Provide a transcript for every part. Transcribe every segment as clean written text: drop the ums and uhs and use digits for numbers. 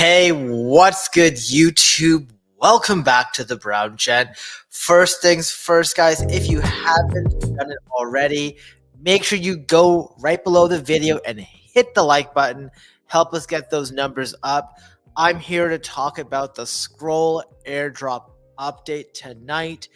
Hey, what's good, YouTube? Welcome back to the Brown Gent. First things first, guys, if you haven't done it already, make sure you go right below the video and hit the like button. Help us get those numbers up. I'm here to talk about the Scroll Airdrop update tonight.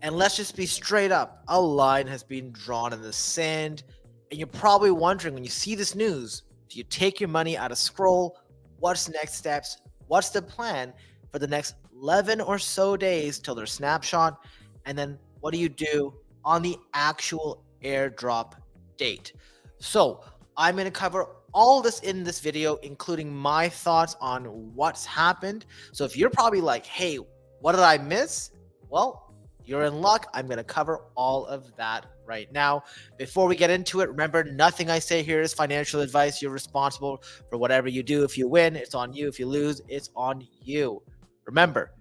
And let's just be straight up. A line has been drawn in the sand. And you're probably wondering, when you see this news, do you take your money out of Scroll? What's next steps? What's the plan for the next 11 or so days till their snapshot? And then what do you do on the actual airdrop date? So I'm going to cover all this in this video, including my thoughts on what's happened. So if you're probably like, hey, what did I miss? Well, you're in luck. I'm going to cover all of that right now. Before we get into it, remember, nothing I say here is financial advice. You're responsible for whatever you do. If you win, it's on you. If you lose, it's on you. Remember,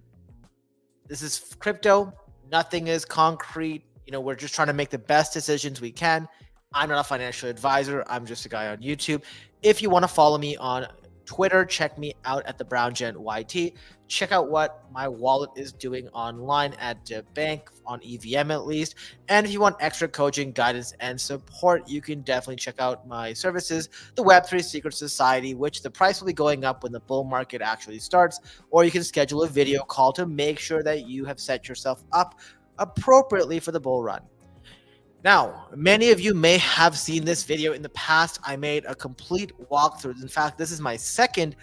this is crypto. Nothing is concrete. We're just trying to make the best decisions we can. I'm not a financial advisor. I'm just a guy on YouTube. If you want to follow me on Twitter, check me out at the Brown Gent YT. Check out what my wallet is doing online at the bank, on EVM at least. And if you want extra coaching, guidance, and support, you can definitely check out my services, the Web3 Secret Society, which the price will be going up when the bull market actually starts. Or you can schedule a video call to make sure that you have set yourself up appropriately for the bull run. Now, many of you may have seen this video in the past. I made a complete walkthrough. In fact, this is my second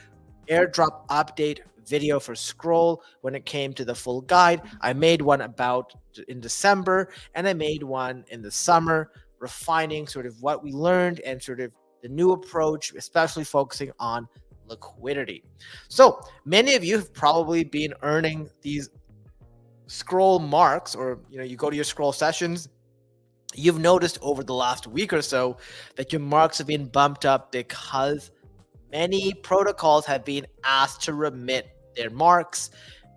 airdrop update video for Scroll when it came to the full guide. I made one in December, and I made one in the summer, refining sort of what we learned and sort of the new approach, especially focusing on liquidity. So many of you have probably been earning these Scroll marks, or you go to your Scroll sessions. You've noticed over the last week or so that your marks have been bumped up because many protocols have been asked to remit their marks,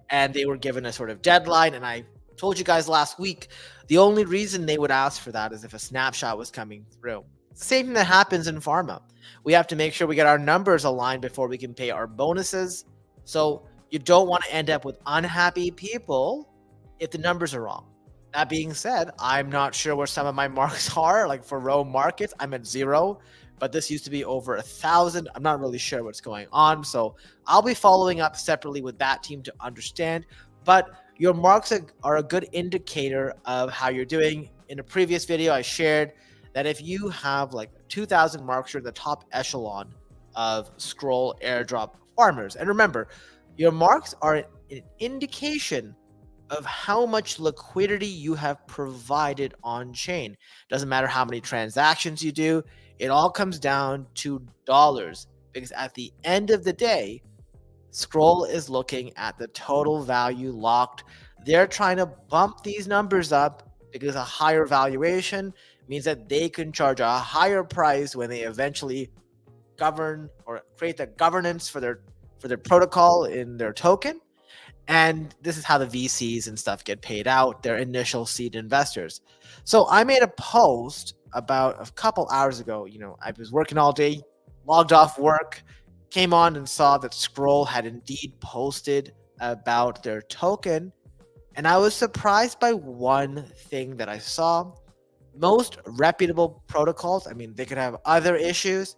and they were given a sort of deadline. And I told you guys last week, the only reason they would ask for that is if a snapshot was coming through. It's the same thing that happens in pharma. We have to make sure we get our numbers aligned before we can pay our bonuses. So you don't want to end up with unhappy people if the numbers are wrong. That being said, I'm not sure where some of my marks are. Like for row markets, I'm at 0, but this used to be over 1,000. I'm not really sure what's going on. So I'll be following up separately with that team to understand. But your marks are a good indicator of how you're doing. In a previous video, I shared that if you have like 2,000 marks, you're in the top echelon of Scroll airdrop farmers. And remember, your marks are an indication of how much liquidity you have provided on chain. Doesn't matter how many transactions you do, it all comes down to dollars, because at the end of the day, Scroll is looking at the total value locked. They're trying to bump these numbers up because a higher valuation means that they can charge a higher price when they eventually govern or create the governance for their protocol in their token. And this is how the VCs and stuff get paid out, their initial seed investors. So I made a post about a couple hours ago. I was working all day, logged off work, came on and saw that Scroll had indeed posted about their token. And I was surprised by one thing that I saw. Most reputable protocols, they could have other issues.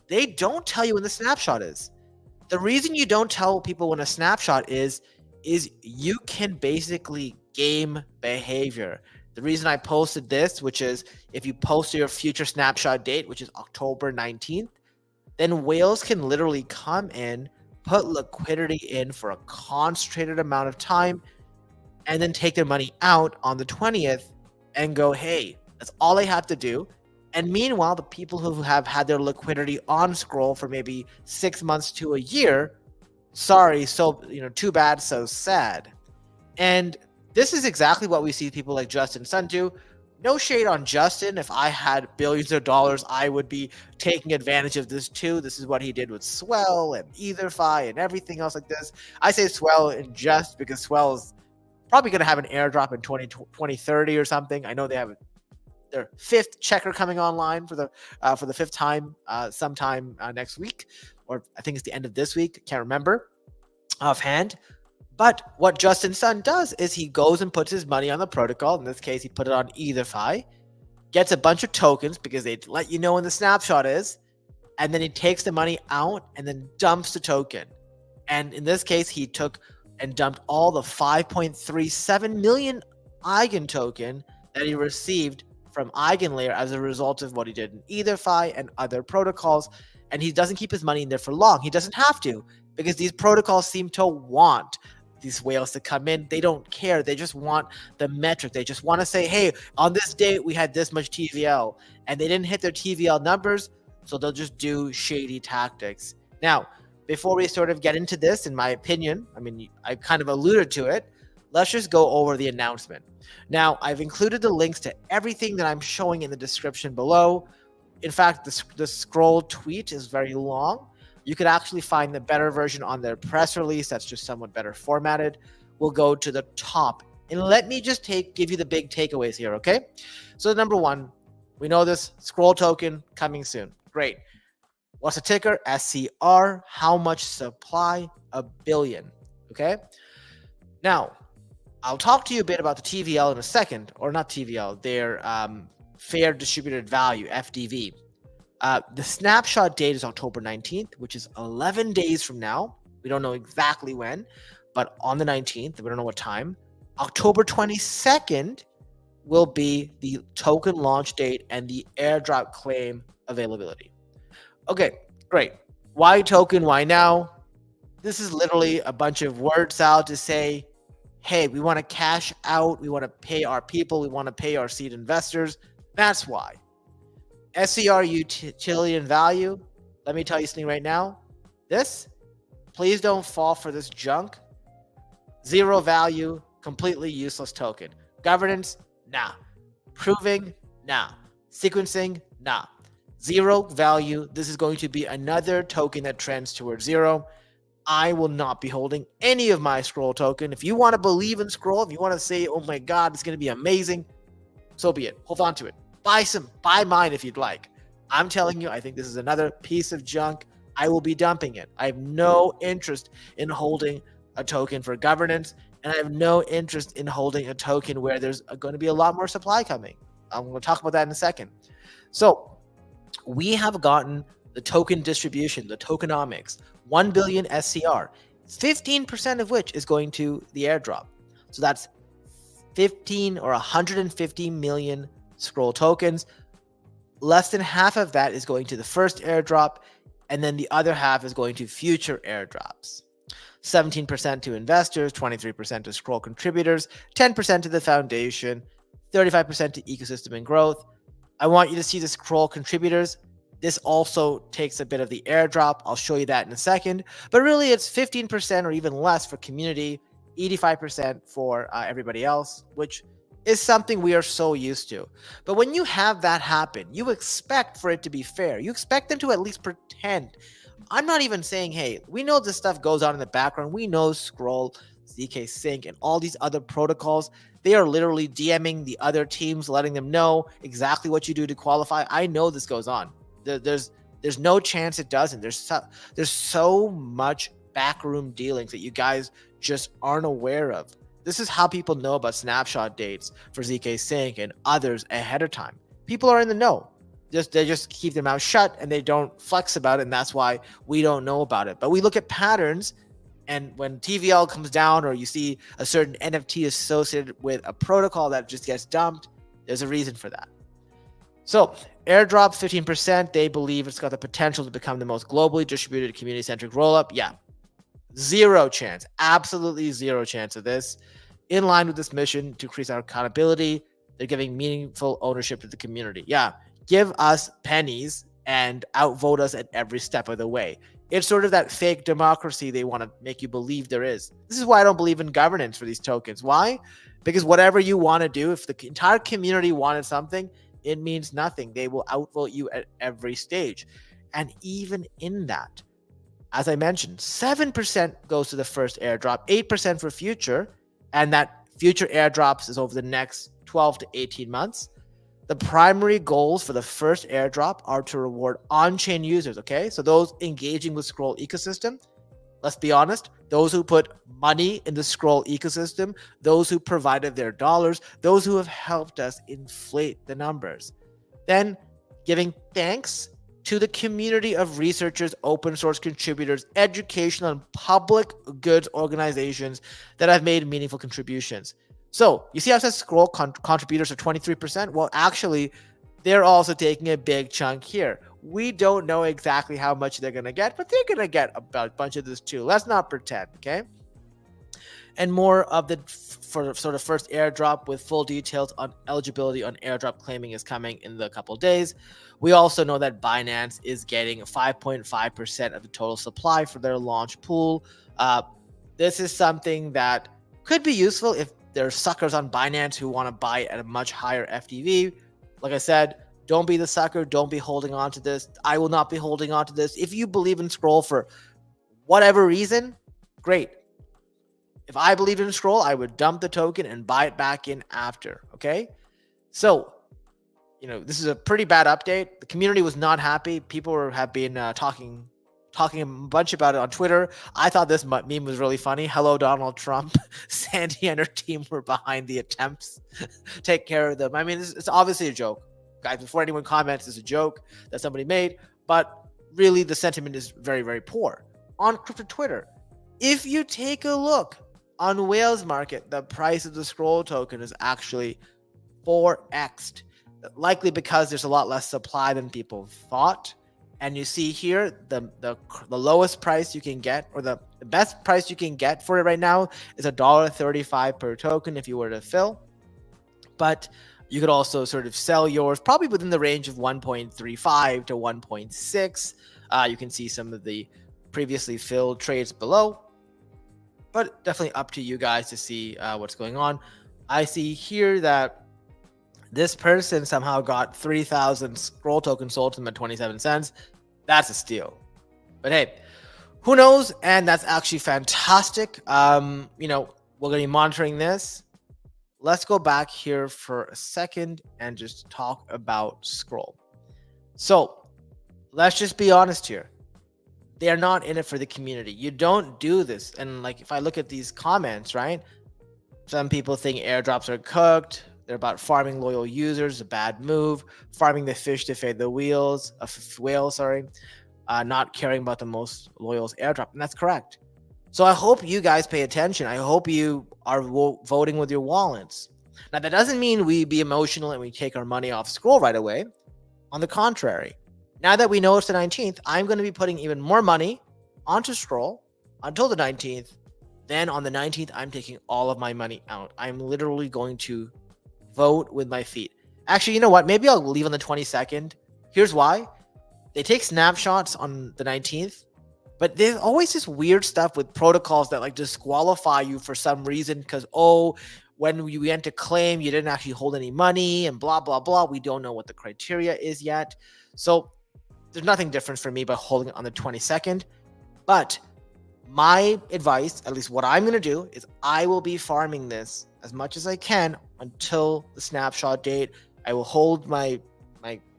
They don't tell you when the snapshot is. The reason you don't tell people when a snapshot is you can basically game behavior. The reason I posted this, which is if you post your future snapshot date, which is October 19th, then whales can literally come in, put liquidity in for a concentrated amount of time, and then take their money out on the 20th and go, hey, that's all they have to do. And meanwhile, the people who have had their liquidity on Scroll for maybe 6 months to a year, sorry, so too bad, so sad. And this is exactly what we see people like Justin Sun do. No shade on Justin. If I had billions of dollars, I would be taking advantage of this too. This is what he did with Swell and EtherFi and everything else like this. I say Swell in jest because Swell is probably going to have an airdrop in 2030 or something. I know they have their fifth checker coming online for the fifth time sometime next week, or I think it's the end of this week. Can't remember offhand. But what Justin Sun does is he goes and puts his money on the protocol. In this case, he put it on EtherFi, gets a bunch of tokens because they let you know when the snapshot is, and then he takes the money out and then dumps the token. And in this case, he took and dumped all the 5.37 million Eigen token that he received from EigenLayer as a result of what he did in EtherFi and other protocols. And he doesn't keep his money in there for long. He doesn't have to, because these protocols seem to want these whales to come in. They don't care. They just want the metric. They just want to say, hey, on this date, we had this much TVL, and they didn't hit their TVL numbers, so they'll just do shady tactics. Now, before we sort of get into this, in my opinion, I mean, I kind of alluded to it, let's just go over the announcement. Now, I've included the links to everything that I'm showing in the description below. In fact, the scroll tweet is very long. You could actually find the better version on their press release that's just somewhat better formatted. We'll go to the top. And let me just give you the big takeaways here, okay? So number one, we know this scroll token coming soon. Great. What's the ticker? SCR. How much supply? 1 billion. Okay. Now, I'll talk to you a bit about the TVL in a second, or not TVL, their fair distributed value, FDV. The snapshot date is October 19th, which is 11 days from now. We don't know exactly when, but on the 19th, we don't know what time. October 22nd will be the token launch date and the airdrop claim availability. Okay, great. Why token? Why now? This is literally a bunch of word salad to say, hey, we want to cash out. We want to pay our people. We want to pay our seed investors. That's why. SCR utility and value. Let me tell you something right now. Please don't fall for this junk. Zero value, completely useless token. Governance, nah. Proving, nah. Sequencing, nah. Zero value. This is going to be another token that trends towards zero. I will not be holding any of my scroll token. If you want to believe in scroll, if you want to say, oh my God, it's going to be amazing, so be it. Hold on to it. Buy mine if you'd like. I'm telling you, I think this is another piece of junk. I will be dumping it. I have no interest in holding a token for governance, and I have no interest in holding a token where there's going to be a lot more supply coming. I'm going to talk about that in a second. So we have gotten the token distribution, the tokenomics, 1 billion SCR, 15% of which is going to the airdrop. So that's 15 or 150 million scroll tokens. Less than half of that is going to the first airdrop, and then the other half is going to future airdrops. 17% to investors, 23% to scroll contributors, 10% to the foundation, 35% to ecosystem and growth. I want you to see the scroll contributors. This also takes a bit of the airdrop. I'll show you that in a second. But really, it's 15% or even less for community, 85% for everybody else, which is something we are so used to. But when you have that happen, you expect for it to be fair. You expect them to at least pretend. I'm not even saying, hey, we know this stuff goes on in the background. We know Scroll, ZK Sync, and all these other protocols. They are literally DMing the other teams, letting them know exactly what you do to qualify. I know this goes on. There's no chance it doesn't. There's so much backroom dealings that you guys just aren't aware of. This is how people know about snapshot dates for ZK Sync and others ahead of time. People are in the know. They just keep their mouth shut and they don't flex about it, and that's why we don't know about it. But we look at patterns, and when TVL comes down or you see a certain NFT associated with a protocol that just gets dumped, there's a reason for that. So airdrop 15%, they believe it's got the potential to become the most globally distributed community-centric rollup. Yeah, zero chance, absolutely zero chance of this. In line with this mission to increase our accountability, they're giving meaningful ownership to the community. Yeah, give us pennies and outvote us at every step of the way. It's sort of that fake democracy they want to make you believe there is. This is why I don't believe in governance for these tokens. Why? Because whatever you want to do, if the entire community wanted something, it means nothing. They will outvote you at every stage. And even in that, as I mentioned, 7% goes to the first airdrop, 8% for future, and that future airdrops is over the next 12 to 18 months. The primary goals for the first airdrop are to reward on-chain users, okay? So those engaging with Scroll ecosystem, let's be honest, those who put money in the Scroll ecosystem, those who provided their dollars, those who have helped us inflate the numbers. Then giving thanks to the community of researchers, open source contributors, educational and public goods organizations that have made meaningful contributions. So you see how it says Scroll contributors are 23%? Well, actually, they're also taking a big chunk here. We don't know exactly how much they're going to get, but they're going to get a bunch of this too. Let's not pretend, okay? And more of the for sort of first airdrop with full details on eligibility on airdrop claiming is coming in the couple of days. We also know that Binance is getting 5.5% of the total supply for their launch pool. This is something that could be useful if there's suckers on Binance who want to buy at a much higher FTV. Like I said, don't be the sucker. Don't be holding on to this. I will not be holding on to this. If you believe in Scroll for whatever reason, great. If I believed in Scroll, I would dump the token and buy it back in after, okay? So, this is a pretty bad update. The community was not happy. People have been talking a bunch about it on Twitter. I thought this meme was really funny. Hello, Donald Trump. Sandy and her team were behind the attempts. Take care of them. I mean, it's obviously a joke. Guys, before anyone comments, it's a joke that somebody made. But really, the sentiment is very, very poor. On crypto Twitter, if you take a look on Whales Market, the price of the Scroll token is actually 4x'd. Likely because there's a lot less supply than people thought. And you see here, the lowest price you can get, or the best price you can get for it right now is $1.35 per token if you were to fill. But you could also sort of sell yours probably within the range of 1.35 to 1.6. You can see some of the previously filled trades below. But definitely up to you guys to see what's going on. I see here that this person somehow got 3,000 Scroll tokens sold to them at 27 cents. That's a steal. But hey, who knows? And that's actually fantastic. We're going to be monitoring this. Let's go back here for a second and just talk about Scroll. So let's just be honest here. They are not in it for the community. You don't do this. And like, if I look at these comments, right? Some people think airdrops are cooked. They're about farming loyal users, a bad move. Farming the fish to feed the whales, not caring about the most loyal's airdrop. And that's correct. So I hope you guys pay attention. I hope you are voting with your wallets. Now, that doesn't mean we be emotional and we take our money off Scroll right away. On the contrary, now that we know it's the 19th, I'm going to be putting even more money onto Scroll until the 19th. Then on the 19th, I'm taking all of my money out. I'm literally going to vote with my feet. Actually, you know what? Maybe I'll leave on the 22nd. Here's why. They take snapshots on the 19th, but there's always this weird stuff with protocols that like disqualify you for some reason because, when you went to claim, you didn't actually hold any money and blah, blah, blah. We don't know what the criteria is yet. So there's nothing different for me by holding it on the 22nd. But my advice, at least what I'm going to do, is I will be farming this as much as I can until the snapshot date. I will hold my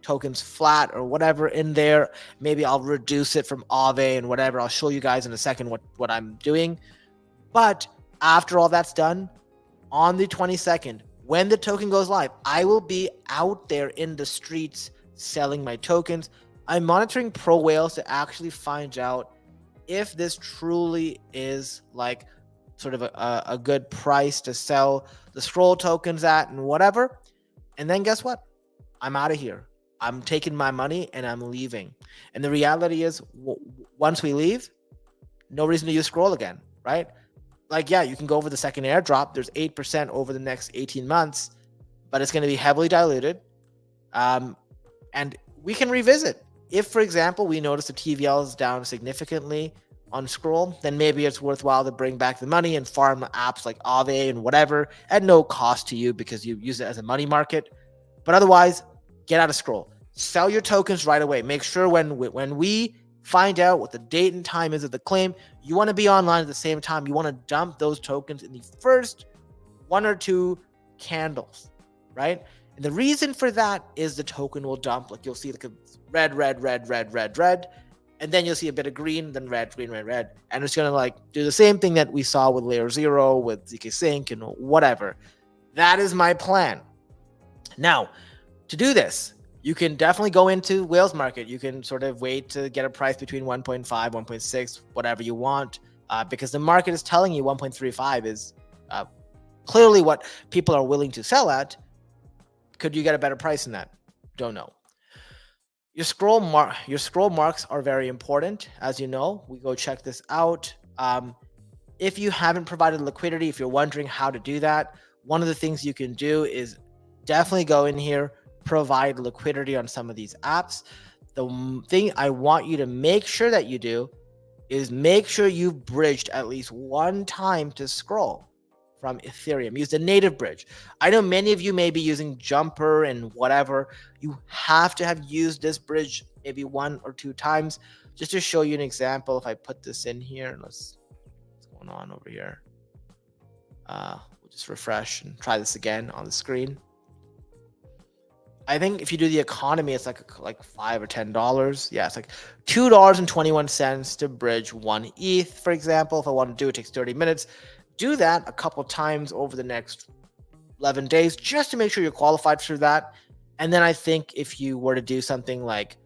tokens flat or whatever in there. Maybe I'll reduce it from Aave and whatever. I'll show you guys in a second what I'm doing. But after all that's done, on the 22nd, when the token goes live, I will be out there in the streets selling my tokens. I'm monitoring Pro Whales to actually find out if this truly is like sort of a good price to sell the Scroll tokens at and whatever. And then guess what? I'm out of here. I'm taking my money and I'm leaving. And the reality is, once we leave, no reason to use Scroll again, right? Like, yeah, you can go over the second airdrop. There's 8% over the next 18 months, but it's going to be heavily diluted. And we can revisit. If, for example, we notice the TVL is down significantly on Scroll, then maybe it's worthwhile to bring back the money and farm apps like Aave and whatever at no cost to you because you use it as a money market. But otherwise, get out of Scroll. Sell your tokens right away. Make sure when we find out what the date and time is of the claim, you want to be online at the same time. You want to dump those tokens in the first 1 or 2 candles, right? And the reason for that is the token will dump. Like you'll see like a red, red, red, red, red, red. And then you'll see a bit of green, then red, green, red, red. And it's going to like do the same thing that we saw with layer 0, with ZK Sync and whatever. That is my plan. Now, to do this, you can definitely go into whales market. You can sort of wait to get a price between 1.5, 1.6, whatever you want, because the market is telling you 1.35 is clearly what people are willing to sell at. Could you get a better price than that? Don't know. Your scroll marks are very important. As you know, we go check this out. If you haven't provided liquidity, if you're wondering how to do that, one of the things you can do is definitely go in here, provide liquidity on some of these apps. The thing I want you to make sure that you do is make sure you've bridged at least one time to scroll from Ethereum. Use the native bridge. I know many of you may be using Jumper and whatever. You have to have used this bridge maybe 1 or 2 times. Just to show you an example, if I put this in here, what's going on over here? We'll just refresh and try this again on the screen. I think if you do the economy, it's like $5 or $10. Yeah, it's like $2.21 to bridge 1 ETH, for example. If I want to do it, it takes 30 minutes. Do that a couple times over the next 11 days just to make sure you're qualified for that. And then I think if you were to do something like,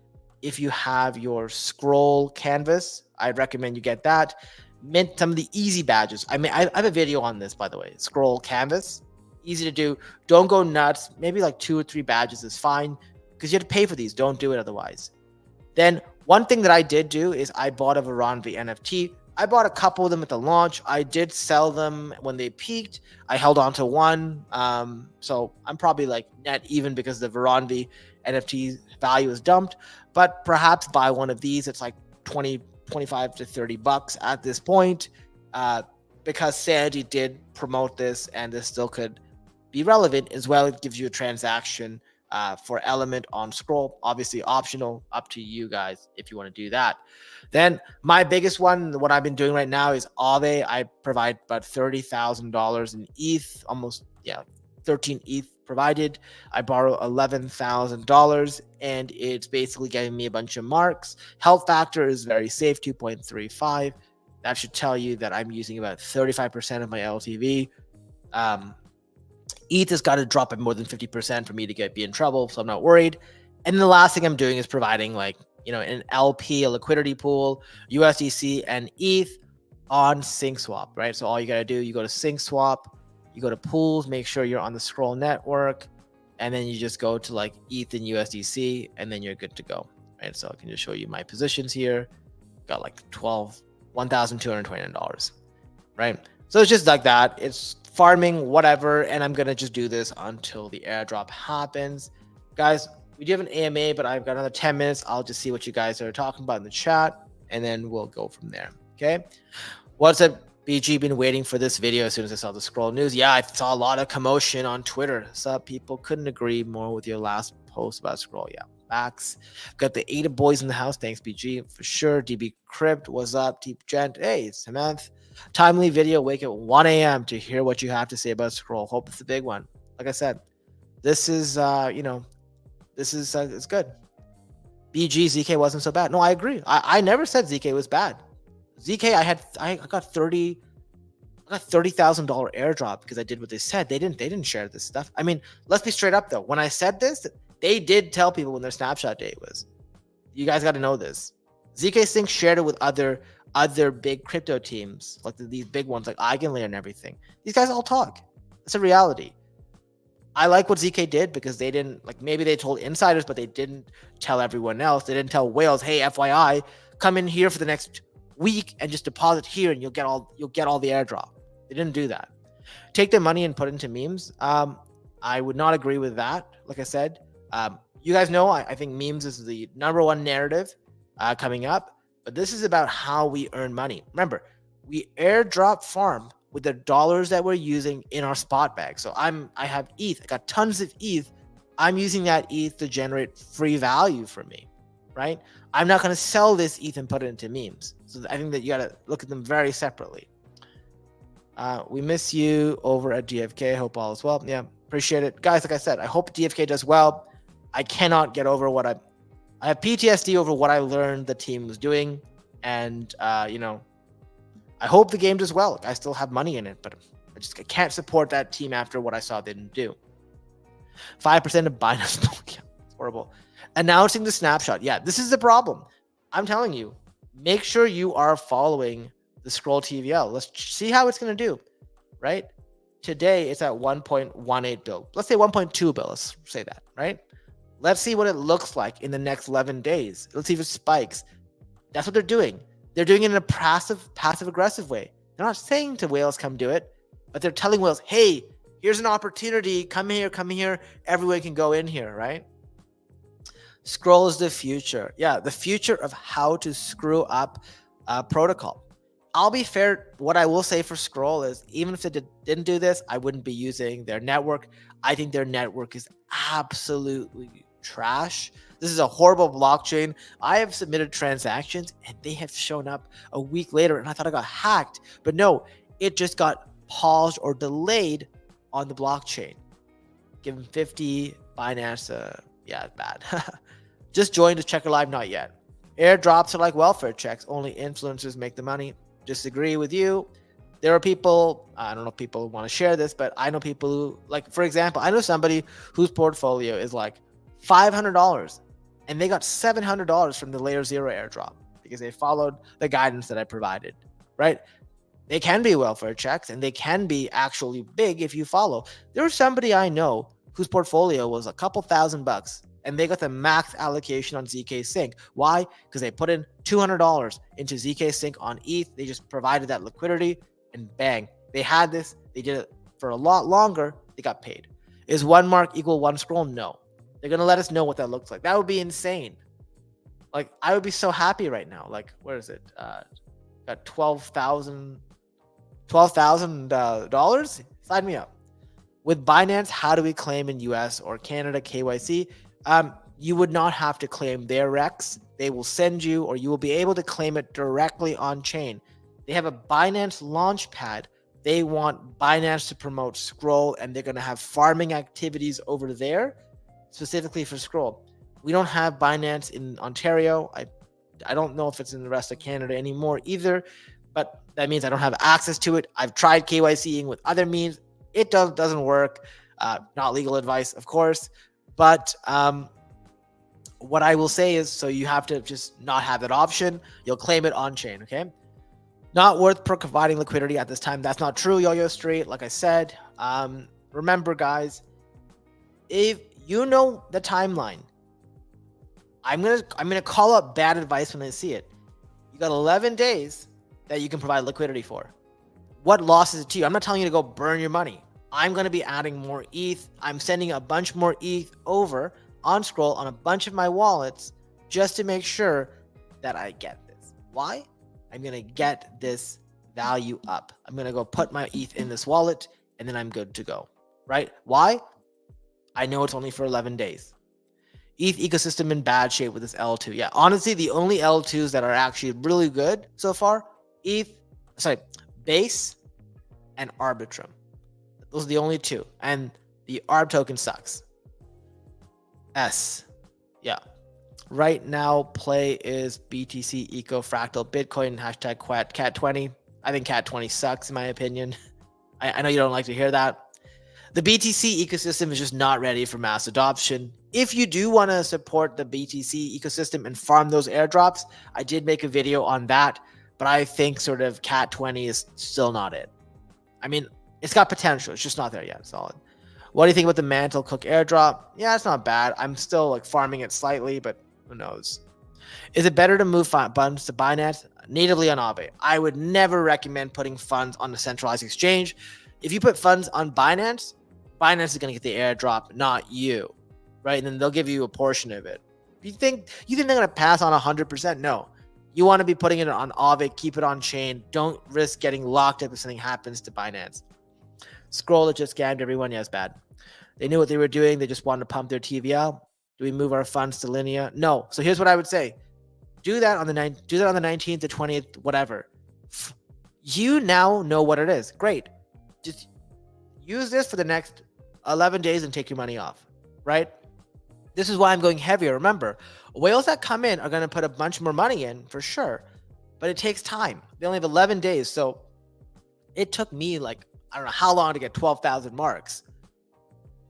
if you have your scroll canvas, I'd recommend you get that. Mint some of the easy badges. I mean, I have a video on this, by the way. Scroll canvas, easy to do. Don't go nuts. Maybe like 2 or 3 badges is fine because you have to pay for these. Don't do it otherwise. Then one thing that I did do is I bought a Veronvi NFT. I bought a couple of them at the launch. I did sell them when they peaked. I held on to one. So I'm probably like net even because the Veronvi NFT value is dumped. But perhaps buy one of these. It's like 25 to 30 bucks at this point, because Sandy did promote this and this still could be relevant as well. It gives you a transaction for Element on Scroll, obviously optional, up to you guys if you want to do that. Then my biggest one, what I've been doing right now is Aave. I provide about $30,000 in ETH, almost 13 ETH provided. I borrow $11,000 and it's basically getting me a bunch of marks. Health factor is very safe, 2.35. That should tell you that I'm using about 35% of my LTV. ETH has got to drop by more than 50% for me to be in trouble, so I'm not worried. And the last thing I'm doing is providing an LP, a liquidity pool, USDC and ETH on SyncSwap, right? So all you got to do, you go to SyncSwap, you go to pools, make sure you're on the Scroll network, and then you just go to like ETH and USDC, and then you're good to go, right? So I can just show you my positions here. Got like $1,229, right? So it's just like that. It's farming, whatever, and I'm gonna just do this until the airdrop happens. Guys, we do have an AMA, but I've got another 10 minutes. I'll just see what you guys are talking about in the chat, and then we'll go from there, okay? What's up, BG? Been waiting for this video as soon as I saw the Scroll news. Yeah, I saw a lot of commotion on Twitter. Some people couldn't agree more with your last post about Scroll. Yeah, facts. Got the ADA boys in the house. Thanks, BG, for sure. DB Crypt, what's up? Deep Gent, hey, it's Samantha. Timely video, wake at 1 a.m. to hear what you have to say about Scroll. Hope it's a big one. Like I said, this is, it's good. BG, ZK wasn't so bad. No, I agree. I never said ZK was bad. ZK, I got $30,000 airdrop because I did what they said. They didn't share this stuff. I mean, let's be straight up though. When I said this, they did tell people when their snapshot date was. You guys got to know this. ZK Sync shared it with other big crypto teams, like these big ones like Eigenlayer and everything. These guys all talk. It's a reality. I like what ZK did because they didn't, maybe they told insiders, but they didn't tell everyone else. They didn't tell whales, hey, FYI, come in here for the next week and just deposit here and you'll get all the airdrop. They didn't do that. Take their money and put it into memes. I would not agree with that. Like I said, you guys know I think memes is the #1 narrative coming up. But this is about how we earn money. Remember, we airdrop farm with the dollars that we're using in our spot bag. So I have ETH. I got tons of ETH. I'm using that ETH to generate free value for me, right? I'm not going to sell this ETH and put it into memes. So I think that you got to look at them very separately. We miss you over at GFK. Hope all is well. Yeah, Appreciate it. Guys, like I said, I hope DFK does well. I cannot get over I have PTSD over what I learned the team was doing. And, I hope the game does well. I still have money in it, but I can't support that team after what I saw they didn't do. 5% of Binance. It's horrible. Announcing the snapshot. Yeah, this is the problem. I'm telling you, make sure you are following the Scroll TVL. Let's see how it's going to do, right? Today, it's at 1.18 bill. Let's say 1.2 bill. Let's say that, right? Let's see what it looks like in the next 11 days. Let's see if it spikes. That's what they're doing. They're doing it in a passive-aggressive way. They're not saying to whales, come do it, but they're telling whales, hey, here's an opportunity. Come here. Everyone can go in here, right? Scroll is the future. Yeah, the future of how to screw up protocol. I'll be fair. What I will say for Scroll is, even if they didn't do this, I wouldn't be using their network. I think their network is absolutely trash. This is a horrible blockchain. I have submitted transactions and they have shown up a week later and I thought I got hacked. But no, it just got paused or delayed on the blockchain. Give them 50, Binance, yeah, bad. Just joined to check live, not yet. Airdrops are like welfare checks. Only influencers make the money. Disagree with you. There are people, I don't know if people want to share this, but I know people who, like, for example, I know somebody whose portfolio is like $500 and they got $700 from the layer 0 airdrop because they followed the guidance that I provided, right? They can be welfare checks and they can be actually big if you follow. There was somebody I know whose portfolio was a couple $1,000 and they got the max allocation on ZK Sync. Why? Because they put in $200 into ZK Sync on ETH. They just provided that liquidity and bang, they had this. They did it for a lot longer. They got paid. Is one mark equal one scroll? No. They're going to let us know what that looks like. That would be insane. Like, I would be so happy right now. Like, where is it? Got $12,000. Sign me up. With Binance, how do we claim in US or Canada KYC? You would not have to claim their Rex. They will send you, or you will be able to claim it directly on chain. They have a Binance Launchpad. They want Binance to promote Scroll, and they're going to have farming activities over there, specifically for Scroll. We don't have Binance in Ontario. I don't know if it's in the rest of Canada anymore either, but that means I don't have access to it. I've tried KYCing with other means. It doesn't work. Not legal advice, of course. But what I will say is, so you have to just not have that option. You'll claim it on chain, okay? Not worth providing liquidity at this time. That's not true, YoyoStreet. Like I said, remember, guys, if you know the timeline, I'm gonna call up bad advice when I see it. You got 11 days that you can provide liquidity for. What loss is it to you? I'm not telling you to go burn your money. I'm going to be adding more ETH. I'm sending a bunch more ETH over on Scroll on a bunch of my wallets just to make sure that I get this. Why? I'm going to get this value up. I'm going to go put my ETH in this wallet and then I'm good to go, right? Why? I know it's only for 11 days. ETH ecosystem in bad shape with this L2. Yeah, honestly, the only L2s that are actually really good so far, Base and Arbitrum. Those are the only two. And the ARB token sucks. Yeah. Right now, play is BTC, Eco, Fractal, Bitcoin, hashtag Cat20. I think Cat20 sucks, in my opinion. I know you don't like to hear that. The BTC ecosystem is just not ready for mass adoption. If you do want to support the BTC ecosystem and farm those airdrops, I did make a video on that, but I think sort of Cat20 is still not it. I mean, it's got potential. It's just not there yet. Solid. What do you think about the Mantle Cook airdrop? Yeah, it's not bad. I'm still like farming it slightly, but who knows? Is it better to move funds to Binance natively on Aave? I would never recommend putting funds on a centralized exchange. If you put funds on Binance, Binance is going to get the airdrop, not you, right? And then they'll give you a portion of it. You think they're going to pass on 100%? No. You want to be putting it on Aave, keep it on chain. Don't risk getting locked up if something happens to Binance. Scroll that just scammed everyone. Yes, bad. They knew what they were doing. They just wanted to pump their TVL. Do we move our funds to Linea? No. So here's what I would say. Do that on the 19th to 20th, whatever. You now know what it is. Great. Just use this for the next 11 days and take your money off, right? This is why I'm going heavier. Remember, whales that come in are going to put a bunch more money in for sure, but it takes time. They only have 11 days. So it took me like, I don't know how long to get 12,000 marks.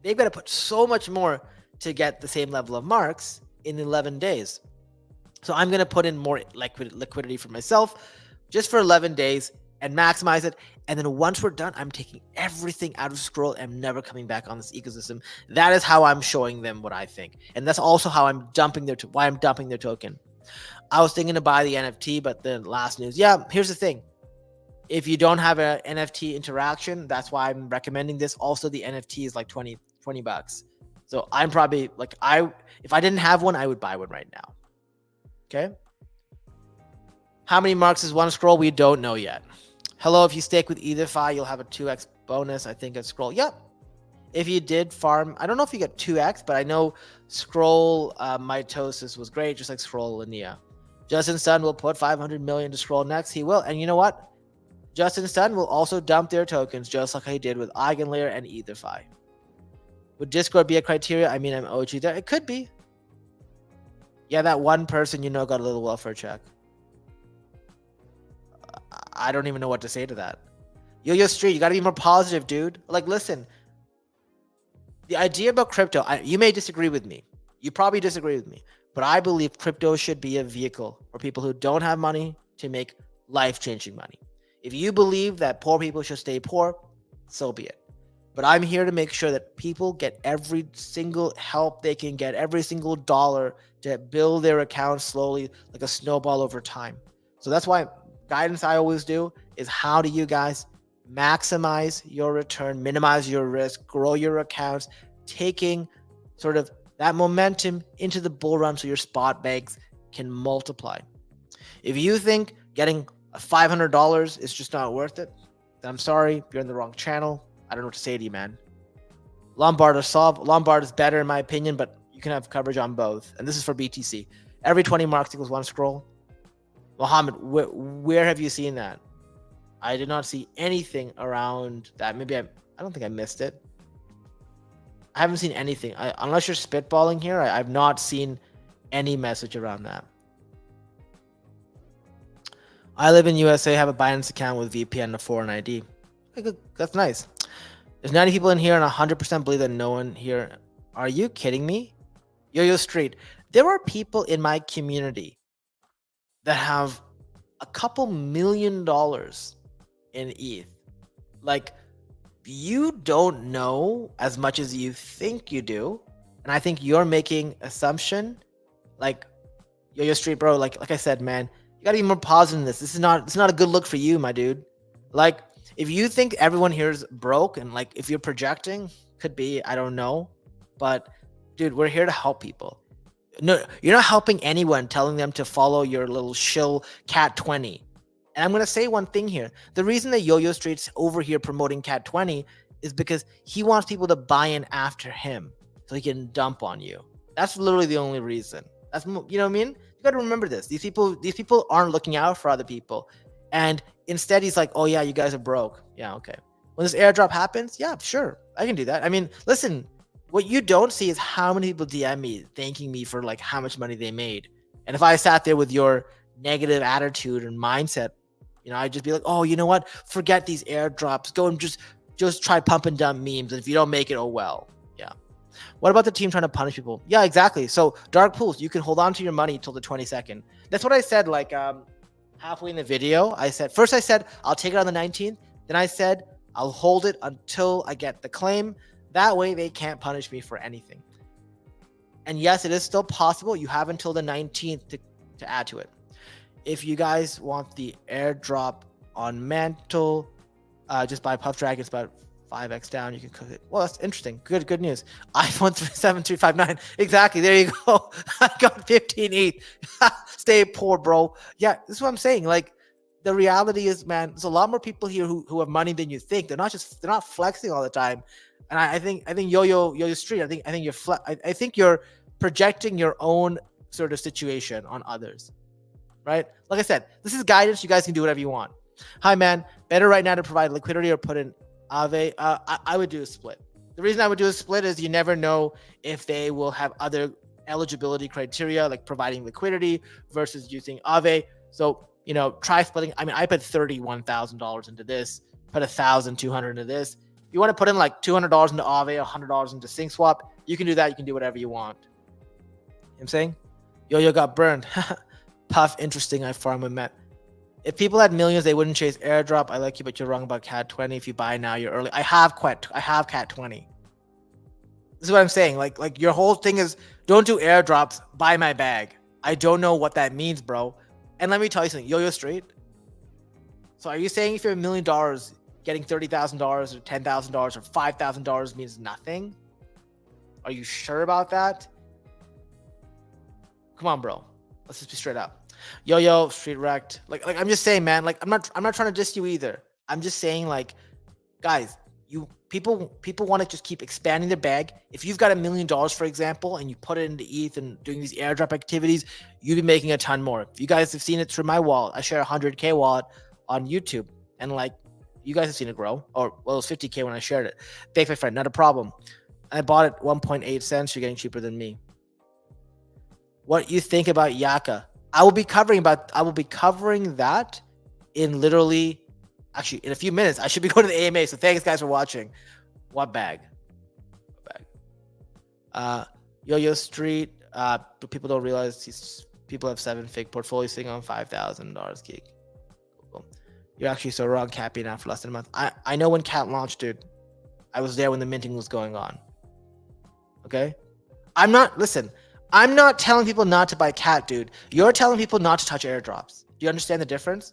They've got to put so much more to get the same level of marks in 11 days. So I'm going to put in more liquidity for myself just for 11 days and maximize it. And then once we're done, I'm taking everything out of Scroll and never coming back on this ecosystem. That is how I'm showing them what I think. And that's also how I'm dumping why I'm dumping their token. I was thinking to buy the NFT, but the last news. Yeah, here's the thing. If you don't have an NFT interaction, that's why I'm recommending this. Also, the NFT is like 20 bucks. So I'm probably like, if I didn't have one, I would buy one right now. Okay. How many marks is one Scroll? We don't know yet. Hello, if you stake with EtherFi, you'll have a 2x bonus, I think, at Scroll. Yep. If you did farm, I don't know if you get 2x, but I know Scroll mitosis was great, just like Scroll Linea. Justin Sun will put 500 million to Scroll next. He will. And you know what? Justin Sun will also dump their tokens, just like he did with Eigenlayer and EtherFi. Would Discord be a criteria? I mean, I'm OG there. It could be. Yeah, that one person got a little welfare check. I don't even know what to say to that. YoyoStreet, you got to be more positive, dude. Like, listen, the idea about crypto, you may disagree with me. You probably disagree with me. But I believe crypto should be a vehicle for people who don't have money to make life-changing money. If you believe that poor people should stay poor, so be it. But I'm here to make sure that people get every single help they can get, every single dollar to build their account slowly, like a snowball over time. So that's why guidance I always do is, how do you guys maximize your return, minimize your risk, grow your accounts, taking sort of that momentum into the bull run so your spot bags can multiply. If you think getting $500 is just not worth it, then I'm sorry, you're in the wrong channel. I don't know what to say to you, man. Lombard is better in my opinion, but you can have coverage on both. And this is for BTC. Every 20 marks equals one Scroll. Mohammed, where have you seen that? I did not see anything around that. Maybe I don't think I missed it. I haven't seen anything. Unless you're spitballing here, I've not seen any message around that. I live in USA, have a Binance account with VPN and a foreign ID. That's nice. There's 90 people in here and 100% believe that no one here. Are you kidding me? YoyoStreet. There are people in my community that have a couple $1 million in ETH. Like, you don't know as much as you think you do. And I think you're making assumption. Like, YoyoStreet, bro, like I said, man, you gotta be more positive in this. It's not a good look for you, my dude. Like, if you think everyone here is broke and like if you're projecting, could be, I don't know. But dude, we're here to help people. No, you're not helping anyone telling them to follow your little shill Cat 20. And I'm going to say one thing here. The reason that YoyoStreet's over here promoting Cat 20 is because he wants people to buy in after him so he can dump on you. That's literally the only reason. That's, you know what I mean? You got to remember this. These people aren't looking out for other people. And instead he's like, oh yeah, you guys are broke. Yeah, okay. When this airdrop happens, yeah, sure, I can do that. I mean, listen, what you don't see is how many people DM me thanking me for like how much money they made. And if I sat there with your negative attitude and mindset, I'd just be like, oh, you know what? Forget these airdrops. Go and just try pump and dump memes. And if you don't make it, oh well. Yeah. What about the team trying to punish people? Yeah, exactly. So dark pools, you can hold on to your money till the 22nd. That's what I said like halfway in the video. First I said I'll take it on the 19th. Then I said I'll hold it until I get the claim. That way they can't punish me for anything. And yes, it is still possible. You have until the 19th to add to it. If you guys want the airdrop on Mantle, just buy Puff Dragon. It's about 5x down. You can cook it. Well, that's interesting. Good news. iPhone 37359. Exactly. There you go. I got 15 ETH. Stay poor, bro. Yeah, this is what I'm saying. Like, the reality is, man, there's a lot more people here who have money than you think. They're not flexing all the time. And I think YoyoStreet, I think you're projecting your own sort of situation on others. Right? Like I said, this is guidance. You guys can do whatever you want. Hi, man. Better right now to provide liquidity or put in Aave? I would do a split. The reason I would do a split is you never know if they will have other eligibility criteria, like providing liquidity versus using Aave. So, try splitting. I mean, I put $31,000 into this, put $1,200 into this. If you want to put in like $200 into Aave, $100 into SyncSwap, you can do that. You can do whatever you want. You know what I'm saying? Yo got burned. Puff, interesting. I farm with Matt. If people had millions, they wouldn't chase airdrop. I like you, but you're wrong about Cat 20. If you buy now, you're early. I have Cat 20. This is what I'm saying. Like your whole thing is don't do airdrops, buy my bag. I don't know what that means, bro. And let me tell you something, YoyoStreet. So are you saying if you're $1 million, getting $30,000 or $10,000 or $5,000 means nothing? Are you sure about that? Come on, bro. Let's just be straight up. YoyoStreet wrecked. Like I'm just saying, man. Like I'm not trying to diss you either. I'm just saying, like, guys, people want to just keep expanding their bag. If you've got $1 million, for example, and you put it into ETH and doing these airdrop activities, you'll be making a ton more. If you guys have seen it through my wallet, I share a 100K wallet on YouTube, and like you guys have seen it grow. Or well, it was 50K when I shared it. Thanks, my friend. Not a problem. I bought it 1.8 cents. You're getting cheaper than me. What you think about Yaka? I will be covering that in literally, actually, in a few minutes. I should be going to the AMA. So thanks, guys, for watching. What bag? YoyoStreet. People don't realize these people have 7 fake portfolios sitting on $5,000 geek. Cool. You're actually so wrong, capping out for less than a month. I know when Cat launched, dude. I was there when the minting was going on. Okay? I'm not telling people not to buy Cat, dude. You're telling people not to touch airdrops. Do you understand the difference?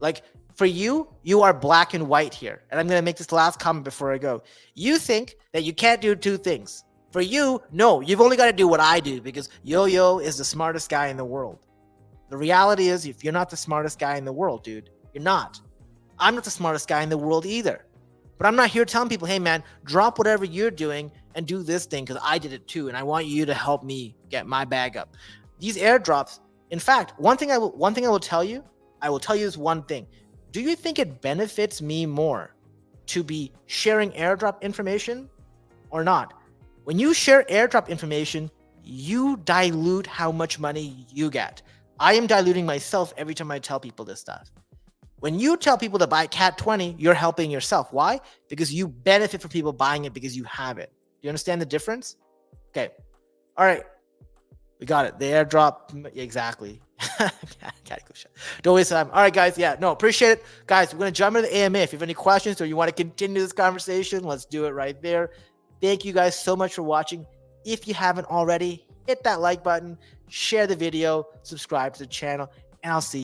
Like, for you, you are black and white here. And I'm going to make this last comment before I go. You think that you can't do 2 things. For you, no, you've only got to do what I do because Yo-Yo is the smartest guy in the world. The reality is, if you're not the smartest guy in the world, dude, you're not. I'm not the smartest guy in the world either. But I'm not here telling people, hey, man, drop whatever you're doing and do this thing because I did it too. And I want you to help me get my bag up. These airdrops, in fact, one thing I will tell you is one thing. Do you think it benefits me more to be sharing airdrop information or not? When you share airdrop information, you dilute how much money you get. I am diluting myself every time I tell people this stuff. When you tell people to buy Cat 20, you're helping yourself. Why? Because you benefit from people buying it because you have it. Do you understand the difference? Okay. All right. We got it. The airdrop. Exactly. Don't waste time. All right, guys. Yeah, no, appreciate it. Guys, we're going to jump into the AMA. If you have any questions or you want to continue this conversation, let's do it right there. Thank you guys so much for watching. If you haven't already, hit that like button, share the video, subscribe to the channel, and I'll see you.